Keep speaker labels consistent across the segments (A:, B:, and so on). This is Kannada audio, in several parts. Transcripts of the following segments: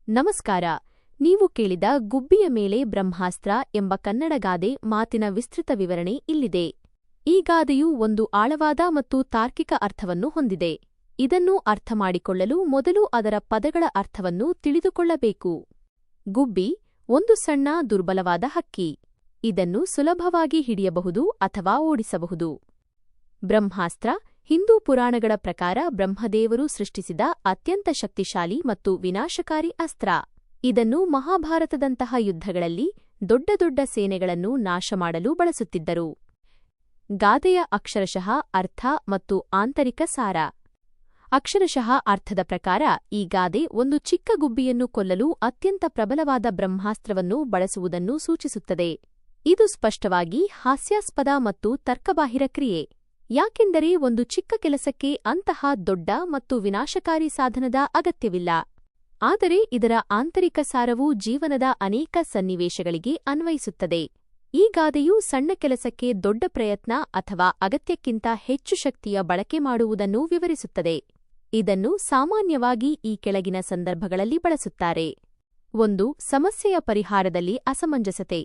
A: ನಮಸ್ಕಾರ. ನೀವು ಕೇಳಿದ ಗುಬ್ಬಿಯ ಮೇಲೆ ಬ್ರಹ್ಮಾಸ್ತ್ರ ಎಂಬ ಕನ್ನಡ ಗಾದೆ ಮಾತಿನ ವಿಸ್ತೃತ ವಿವರಣೆ ಇಲ್ಲಿದೆ. ಈ ಗಾದೆಯು ಒಂದು ಆಳವಾದ ಮತ್ತು ತಾರ್ಕಿಕ ಅರ್ಥವನ್ನು ಹೊಂದಿದೆ. ಇದನ್ನು ಅರ್ಥಮಾಡಿಕೊಳ್ಳಲು ಮೊದಲು ಅದರ ಪದಗಳ ಅರ್ಥವನ್ನು ತಿಳಿದುಕೊಳ್ಳಬೇಕು. ಗುಬ್ಬಿ ಒಂದು ಸಣ್ಣ ದುರ್ಬಲವಾದ ಹಕ್ಕಿ. ಇದನ್ನು ಸುಲಭವಾಗಿ ಹಿಡಿಯಬಹುದು ಅಥವಾ ಓಡಿಸಬಹುದು. ಬ್ರಹ್ಮಾಸ್ತ್ರ ಹಿಂದೂ ಪುರಾಣಗಳ ಪ್ರಕಾರ ಬ್ರಹ್ಮದೇವರು ಸೃಷ್ಟಿಸಿದ ಅತ್ಯಂತ ಶಕ್ತಿಶಾಲಿ ಮತ್ತು ವಿನಾಶಕಾರಿ ಅಸ್ತ್ರ. ಇದನ್ನು ಮಹಾಭಾರತದಂತಹ ಯುದ್ಧಗಳಲ್ಲಿ ದೊಡ್ಡ ದೊಡ್ಡ ಸೇನೆಗಳನ್ನು ನಾಶ ಮಾಡಲು ಬಳಸುತ್ತಿದ್ದರು. ಗಾದೆಯ ಅಕ್ಷರಶಃ ಅರ್ಥ ಮತ್ತು ಆಂತರಿಕ ಸಾರ. ಅಕ್ಷರಶಃ ಅರ್ಥದ ಪ್ರಕಾರ ಈ ಗಾದೆ ಒಂದು ಚಿಕ್ಕ ಗುಬ್ಬಿಯನ್ನು ಕೊಲ್ಲಲು ಅತ್ಯಂತ ಪ್ರಬಲವಾದ ಬ್ರಹ್ಮಾಸ್ತ್ರವನ್ನು ಬಳಸುವುದನ್ನು ಸೂಚಿಸುತ್ತದೆ. ಇದು ಸ್ಪಷ್ಟವಾಗಿ ಹಾಸ್ಯಾಸ್ಪದ ಮತ್ತು ತರ್ಕಬಾಹಿರ ಕ್ರಿಯೆ. ಯಾಕೆಂದರೆ ಒಂದು ಚಿಕ್ಕ ಕೆಲಸಕ್ಕೆ ಅಂತಹ ದೊಡ್ಡ ಮತ್ತು ವಿನಾಶಕಾರಿ ಸಾಧನದ ಅಗತ್ಯವಿಲ್ಲ. ಆದರೆ ಇದರ ಆಂತರಿಕ ಸಾರವು ಜೀವನದ ಅನೇಕ ಸನ್ನಿವೇಶಗಳಿಗೆ ಅನ್ವಯಿಸುತ್ತದೆ. ಈ ಗಾದೆಯು ಸಣ್ಣ ಕೆಲಸಕ್ಕೆ ದೊಡ್ಡ ಪ್ರಯತ್ನ ಅಥವಾ ಅಗತ್ಯಕ್ಕಿಂತ ಹೆಚ್ಚು ಶಕ್ತಿಯ ಬಳಕೆ ಮಾಡುವುದನ್ನು ವಿವರಿಸುತ್ತದೆ. ಇದನ್ನು ಸಾಮಾನ್ಯವಾಗಿ ಈ ಕೆಳಗಿನ ಸಂದರ್ಭಗಳಲ್ಲಿ ಬಳಸುತ್ತಾರೆ. 1. ಸಮಸ್ಯೆಯ ಪರಿಹಾರದಲ್ಲಿ ಅಸಮಂಜಸತೆ.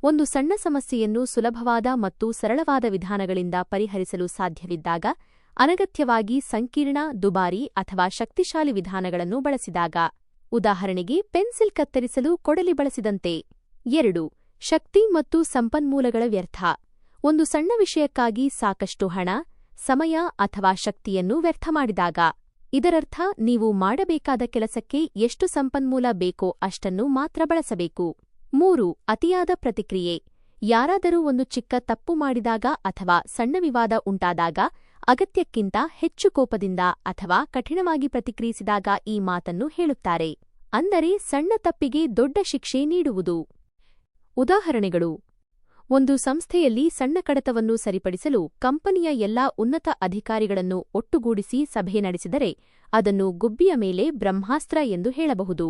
A: ಒಂದು ಸಣ್ಣ ಸಮಸ್ಯೆಯನ್ನು ಸುಲಭವಾದ ಮತ್ತು ಸರಳವಾದ ವಿಧಾನಗಳಿಂದ ಪರಿಹರಿಸಲು ಸಾಧ್ಯವಿದ್ದಾಗ, ಅನಗತ್ಯವಾಗಿ ಸಂಕೀರ್ಣ, ದುಬಾರಿ ಅಥವಾ ಶಕ್ತಿಶಾಲಿ ವಿಧಾನಗಳನ್ನು ಬಳಸಿದಾಗ. ಉದಾಹರಣೆಗೆ, ಪೆನ್ಸಿಲ್ ಕತ್ತರಿಸಲು ಕೊಡಲಿ ಬಳಸಿದಂತೆ. 2. ಶಕ್ತಿ ಮತ್ತು ಸಂಪನ್ಮೂಲಗಳ ವ್ಯರ್ಥ. ಒಂದು ಸಣ್ಣ ವಿಷಯಕ್ಕಾಗಿ ಸಾಕಷ್ಟು ಹಣ, ಸಮಯ ಅಥವಾ ಶಕ್ತಿಯನ್ನು ವ್ಯರ್ಥ ಮಾಡಿದಾಗ. ಇದರರ್ಥ ನೀವು ಮಾಡಬೇಕಾದ ಕೆಲಸಕ್ಕೆ ಎಷ್ಟು ಸಂಪನ್ಮೂಲ ಬೇಕೋ ಅಷ್ಟನ್ನು ಮಾತ್ರ ಬಳಸಬೇಕು. 3. ಅತಿಯಾದ ಪ್ರತಿಕ್ರಿಯೆ. ಯಾರಾದರೂ ಒಂದು ಚಿಕ್ಕ ತಪ್ಪು ಮಾಡಿದಾಗ ಅಥವಾ ಸಣ್ಣ ವಿವಾದ ಉಂಟಾದಾಗ ಅಗತ್ಯಕ್ಕಿಂತ ಹೆಚ್ಚು ಕೋಪದಿಂದ ಅಥವಾ ಕಠಿಣವಾಗಿ ಪ್ರತಿಕ್ರಿಯಿಸಿದಾಗ ಈ ಮಾತನ್ನು ಹೇಳುತ್ತಾರೆ. ಅಂದರೆ ಸಣ್ಣ ತಪ್ಪಿಗೆ ದೊಡ್ಡ ಶಿಕ್ಷೆ ನೀಡುವುದು. ಉದಾಹರಣೆಗಳು: ಒಂದು ಸಂಸ್ಥೆಯಲ್ಲಿ ಸಣ್ಣ ಕಡತವನ್ನು ಸರಿಪಡಿಸಲು ಕಂಪನಿಯ ಎಲ್ಲಾ ಉನ್ನತ ಅಧಿಕಾರಿಗಳನ್ನು ಒಟ್ಟುಗೂಡಿಸಿ ಸಭೆ ನಡೆಸಿದರೆ ಅದನ್ನು ಗುಬ್ಬಿಯ ಮೇಲೆ ಬ್ರಹ್ಮಾಸ್ತ್ರ ಎಂದು ಹೇಳಬಹುದು.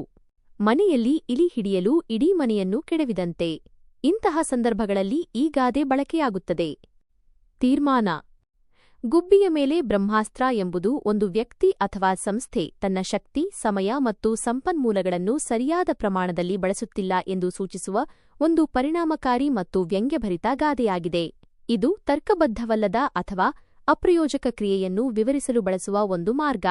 A: ಮನೆಯಲ್ಲಿ ಇಲಿ ಹಿಡಿಯಲು ಇಡೀ ಮನೆಯನ್ನು ಕೆಡವಿದಂತೆ. ಇಂತಹ ಸಂದರ್ಭಗಳಲ್ಲಿ ಈ ಗಾದೆ ಬಳಕೆಯಾಗುತ್ತದೆ. ತೀರ್ಮಾನ. ಗುಬ್ಬಿಯ ಮೇಲೆ ಬ್ರಹ್ಮಾಸ್ತ್ರ ಎಂಬುದು ಒಂದು ವ್ಯಕ್ತಿ ಅಥವಾ ಸಂಸ್ಥೆ ತನ್ನ ಶಕ್ತಿ, ಸಮಯ ಮತ್ತು ಸಂಪನ್ಮೂಲಗಳನ್ನು ಸರಿಯಾದ ಪ್ರಮಾಣದಲ್ಲಿ ಬಳಸುತ್ತಿಲ್ಲ ಎಂದು ಸೂಚಿಸುವ ಒಂದು ಪರಿಣಾಮಕಾರಿ ಮತ್ತು ವ್ಯಂಗ್ಯಭರಿತ ಗಾದೆಯಾಗಿದೆ. ಇದು ತರ್ಕಬದ್ಧವಲ್ಲದ ಅಥವಾ ಅಪ್ರಯೋಜಕ ಕ್ರಿಯೆಯನ್ನು ವಿವರಿಸಲು ಬಳಸುವ ಒಂದು ಮಾರ್ಗ.